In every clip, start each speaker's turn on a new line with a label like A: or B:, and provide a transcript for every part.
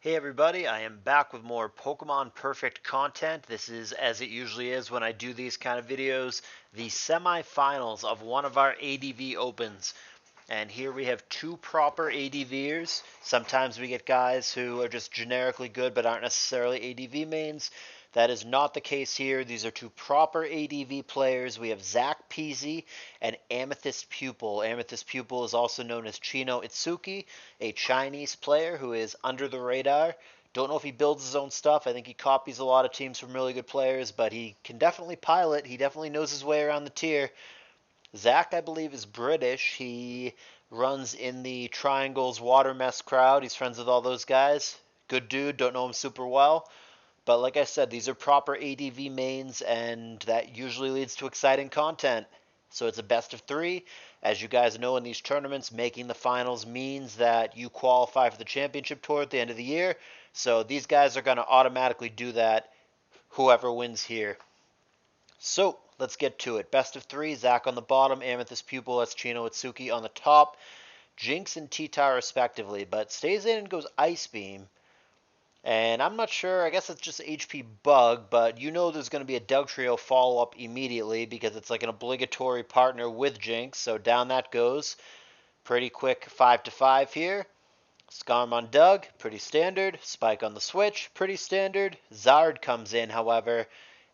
A: Hey everybody, I am back with more Pokemon Perfect content. This is, as it usually is when I do these kind of videos, the semifinals of one of our ADV Opens. And here we have two proper ADVers. Sometimes we get guys who are just generically good but aren't necessarily ADV mains. That is not the case here. These are two proper ADV players. We have Zacpz and Amethyst Pupil. Amethyst Pupil is also known as Chino Itsuki, a Chinese player who is under the radar. Don't know if he builds his own stuff. I think he copies a lot of teams from really good players, but he can definitely pilot. He definitely knows his way around the tier. Zach, I believe, is British. He runs in the Triangles Water Mess crowd. He's friends with all those guys. Good dude, don't know him super well. But like I said, these are proper ADV mains, and that usually leads to exciting content. So it's a best of three. As you guys know, in these tournaments, making the finals means that you qualify for the championship tour at the end of the year. So these guys are going to automatically do that, whoever wins here. So let's get to it. Best of three, Zach on the bottom, Amethyst Pupil, that's Chino Itsuki on the top, Jinx and T-Tar respectively, but stays in and goes Ice Beam. And I'm not sure, I guess it's just HP bug, but you know there's going to be a Dugtrio follow-up immediately because it's like an obligatory partner with Jinx, so down that goes. Pretty quick 5-5 here. Scarm on Doug, pretty standard. Spike on the switch, pretty standard. Zard comes in, however,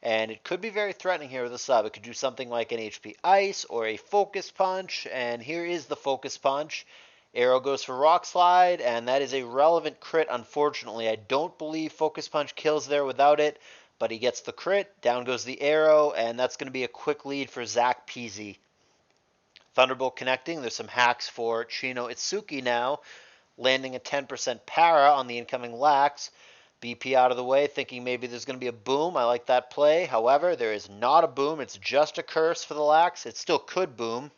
A: and it could be very threatening here with a sub. It could do something like an HP Ice or a Focus Punch, and here is the Focus Punch. Arrow goes for Rock Slide, and that is a relevant crit, unfortunately. I don't believe Focus Punch kills there without it, but he gets the crit. Down goes the arrow, and that's going to be a quick lead for Zacpz. Thunderbolt connecting. There's some hacks for Chino Itsuki now, landing a 10% para on the incoming lax. BP out of the way, thinking maybe there's going to be a boom. I like that play. However, there is not a boom. It's just a curse for the lax. It still could boom.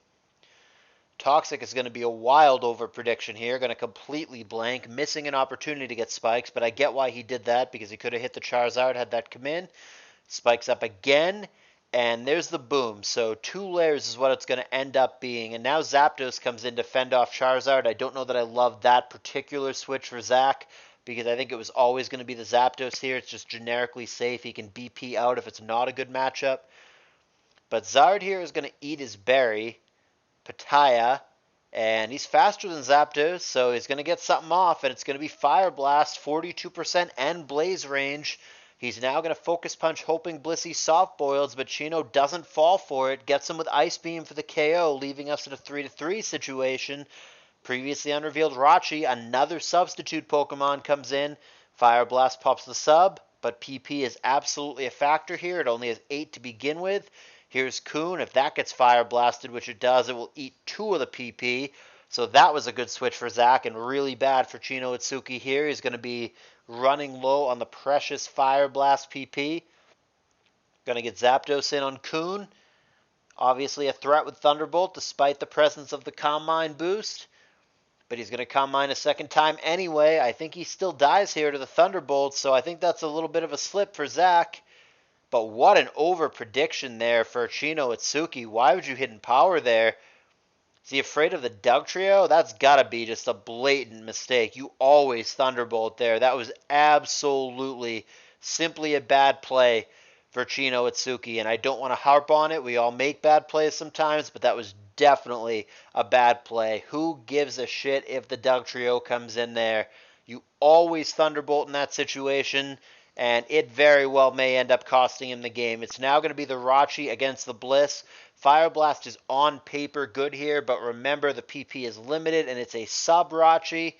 A: Toxic is going to be a wild over prediction here. Going to completely blank, missing an opportunity to get spikes, but I get why he did that because he could have hit the Charizard had that come in. Spikes up again, and there's the boom. So 2 layers is what it's going to end up being. And now Zapdos comes in to fend off Charizard. I don't know that I love that particular switch for Zach because I think it was always going to be the Zapdos here. It's just generically safe. He can BP out if it's not a good matchup. But Zard here is going to eat his berry. Pataya, and he's faster than Zapdos, so he's going to get something off, and it's going to be Fire Blast, 42% and Blaze range. He's now going to Focus Punch, hoping Blissey soft boils, but Chino doesn't fall for it, gets him with Ice Beam for the KO, leaving us in a 3-3 situation. Previously unrevealed Rachi, another substitute Pokemon, comes in. Fire Blast pops the sub, but PP is absolutely a factor here. It only has 8 to begin with. Here's Coon. If that gets Fire Blasted, which it does, it will eat 2 of the PP. So that was a good switch for Zach and really bad for Chino Itsuki here. He's going to be running low on the precious Fire Blast PP. Going to get Zapdos in on Coon. Obviously a threat with Thunderbolt despite the presence of the Calm Mind boost. But he's going to Calm Mind a second time anyway. I think he still dies here to the Thunderbolt, so I think that's a little bit of a slip for Zach. But what an over prediction there for Chino Itsuki. Why would you hit in power there? Is he afraid of the Dugtrio? That's got to be just a blatant mistake. You always Thunderbolt there. That was absolutely simply a bad play for Chino Itsuki. And I don't want to harp on it. We all make bad plays sometimes, but that was definitely a bad play. Who gives a shit if the Dugtrio comes in there? You always Thunderbolt in that situation. And it very well may end up costing him the game. It's now going to be the Rachi against the Bliss. Fire Blast is on paper good here, but remember the PP is limited, and it's a sub Rachi.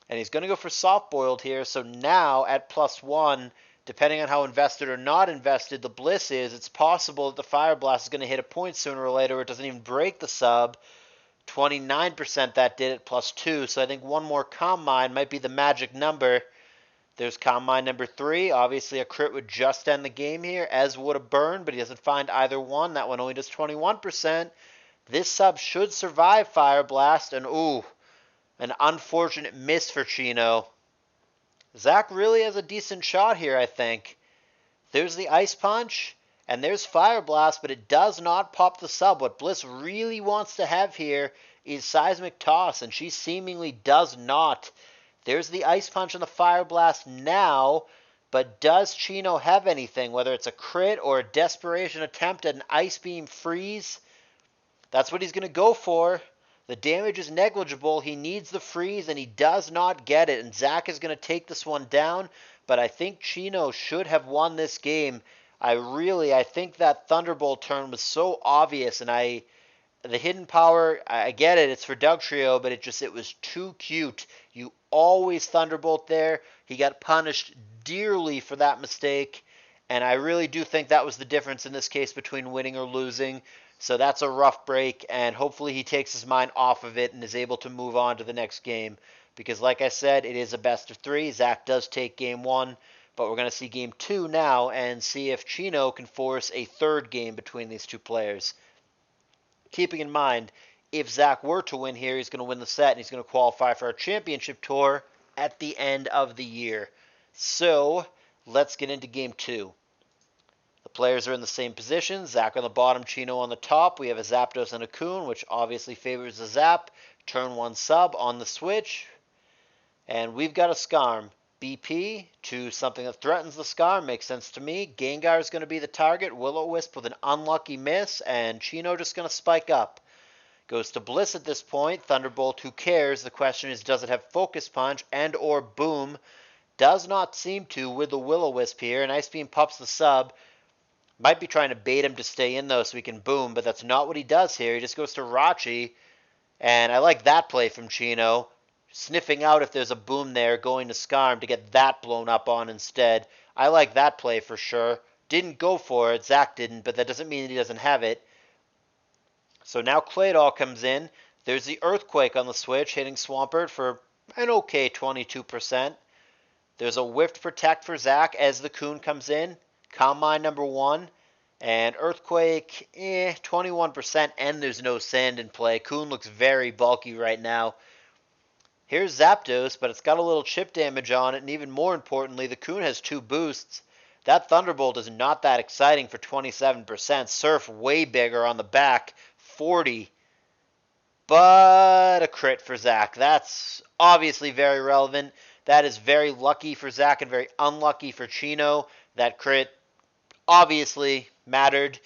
A: And he's going to go for Soft Boiled here, so now at +1, depending on how invested or not invested the Bliss is, it's possible that the Fire Blast is going to hit a point sooner or later, or it doesn't even break the sub. 29% that did it +2, so I think one more Calm Mind might be the magic number. There's Calm Mind number 3. Obviously, a crit would just end the game here, as would a burn, but he doesn't find either one. That one only does 21%. This sub should survive Fire Blast, and ooh, an unfortunate miss for Chino. Zach really has a decent shot here, I think. There's the Ice Punch, and there's Fire Blast, but it does not pop the sub. What Bliss really wants to have here is Seismic Toss, and she seemingly does not. There's the Ice Punch and the Fire Blast now, but does Chino have anything, whether it's a crit or a desperation attempt at an Ice Beam Freeze? That's what he's going to go for. The damage is negligible. He needs the freeze, and he does not get it. And Zach is going to take this one down, but I think Chino should have won this game. I think that Thunderbolt turn was so obvious, and the hidden power, I get it, it's for Dugtrio, but it was too cute. You always Thunderbolt there. He got punished dearly for that mistake, and I really do think that was the difference in this case between winning or losing. So that's a rough break, and hopefully he takes his mind off of it and is able to move on to the next game. Because like I said, it is a best of 3. Zach does take game 1, but we're going to see game 2 now and see if Chino can force a third game between these two players. Keeping in mind, if Zach were to win here, he's going to win the set and he's going to qualify for our championship tour at the end of the year. So let's get into game 2. The players are in the same position. Zach on the bottom, Chino on the top. We have a Zapdos and a Coon, which obviously favors the Zap. Turn 1 sub on the switch. And we've got a Skarm. BP to something that threatens the Skarm. Makes sense to me. Gengar is going to be the target. Will-O-Wisp with an unlucky miss. And Chino just going to spike up. Goes to Bliss at this point. Thunderbolt, who cares? The question is, does it have Focus Punch and or Boom? Does not seem to with the Will-O-Wisp here. And Ice Beam pops the sub. Might be trying to bait him to stay in, though, so he can boom, but that's not what he does here. He just goes to Rachi, and I like that play from Chino. Sniffing out if there's a boom there, going to Skarm to get that blown up on instead. I like that play for sure. Didn't go for it, Zach didn't, but that doesn't mean that he doesn't have it. So now Claydol comes in. There's the Earthquake on the switch, hitting Swampert for an okay 22%. There's a Whiffed Protect for Zach as the Coon comes in. Calm Mind number 1. And Earthquake, 21%, and there's no sand in play. Coon looks very bulky right now. Here's Zapdos, but it's got a little chip damage on it, and even more importantly, the Coon has 2 boosts. That Thunderbolt is not that exciting for 27%. Surf way bigger on the back, 40. But a crit for Zach. That's obviously very relevant. That is very lucky for Zach and very unlucky for Chino. That crit obviously mattered.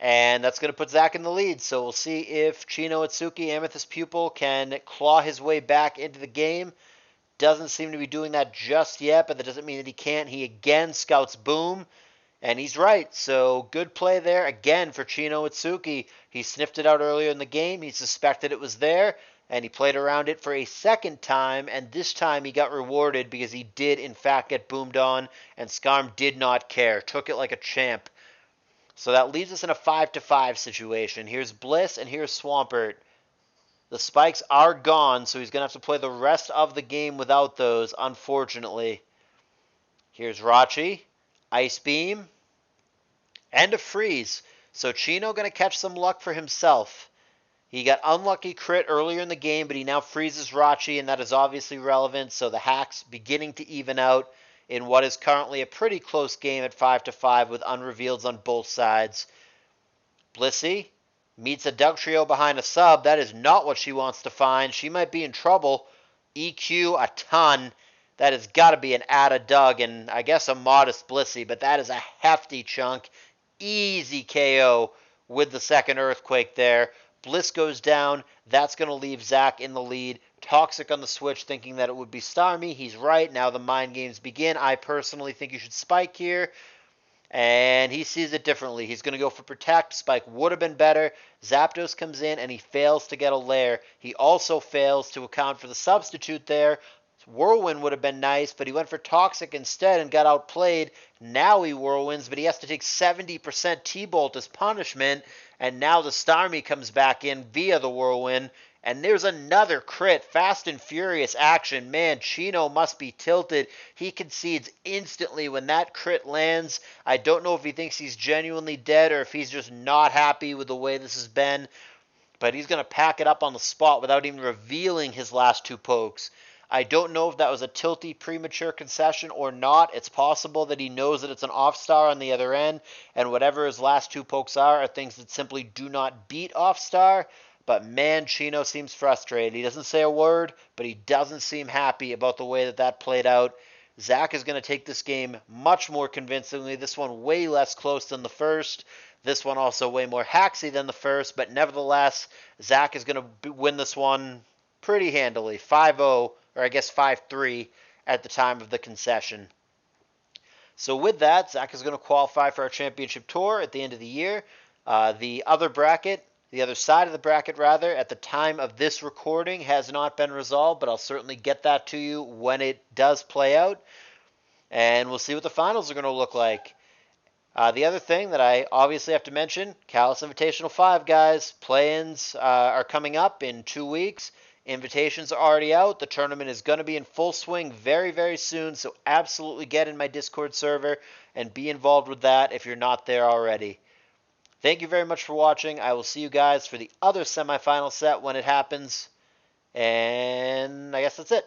A: And that's going to put Zach in the lead. So we'll see if Chino Itsuki, Amethyst Pupil, can claw his way back into the game. Doesn't seem to be doing that just yet, but that doesn't mean that he can't. He again scouts Boom, and he's right. So good play there again for Chino Itsuki. He sniffed it out earlier in the game. He suspected it was there, and he played around it for a second time, and this time he got rewarded because he did, in fact, get boomed on, and Skarm did not care. Took it like a champ. So that leaves us in a 5-5 situation. Here's Bliss and here's Swampert. The spikes are gone, so he's going to have to play the rest of the game without those, unfortunately. Here's Rachi, Ice Beam, and a Freeze. So Chino going to catch some luck for himself. He got unlucky crit earlier in the game, but he now freezes Rachi, and that is obviously relevant. So the hacks beginning to even out in what is currently a pretty close game at 5-5 with unrevealeds on both sides. Blissey meets a Dugtrio behind a sub. That is not what she wants to find. She might be in trouble. EQ a ton. That has got to be an Ada Dug and I guess a modest Blissey, but that is a hefty chunk. Easy KO with the second Earthquake there. Bliss goes down. That's going to leave Zach in the lead. Toxic on the switch, thinking that it would be Starmie. He's right. Now the mind games begin. I personally think you should Spike here. And he sees it differently. He's going to go for Protect. Spike would have been better. Zapdos comes in and he fails to get a Lair. He also fails to account for the substitute there. Whirlwind would have been nice, but he went for Toxic instead and got outplayed. Now he Whirlwinds, but he has to take 70% T-Bolt as punishment. And now the Starmie comes back in via the Whirlwind. And there's another crit. Fast and furious action. Man, Chino must be tilted. He concedes instantly when that crit lands. I don't know if he thinks he's genuinely dead or if he's just not happy with the way this has been. But he's going to pack it up on the spot without even revealing his last 2 pokes. I don't know if that was a tilty premature concession or not. It's possible that he knows that it's an off star on the other end, and whatever his last 2 pokes are things that simply do not beat off star. but man, Chino seems frustrated. He doesn't say a word, but he doesn't seem happy about the way that played out. Zach is going to take this game much more convincingly. This one way less close than the first. This one also way more hacksy than the first, but nevertheless, Zach is going to win this one pretty handily. 5-0, or I guess 5-3 at the time of the concession. So with that, Zach is going to qualify for our championship tour at the end of the year. The other side of the bracket, at the time of this recording has not been resolved, but I'll certainly get that to you when it does play out. And we'll see what the finals are going to look like. The other thing that I obviously have to mention, Callus Invitational 5, guys. Play-ins are coming up in 2 weeks. Invitations are already out. The tournament is going to be in full swing very, very soon, so absolutely get in my Discord server and be involved with that if you're not there already. Thank you very much for watching. I will see you guys for the other semifinal set when it happens, and I guess that's it.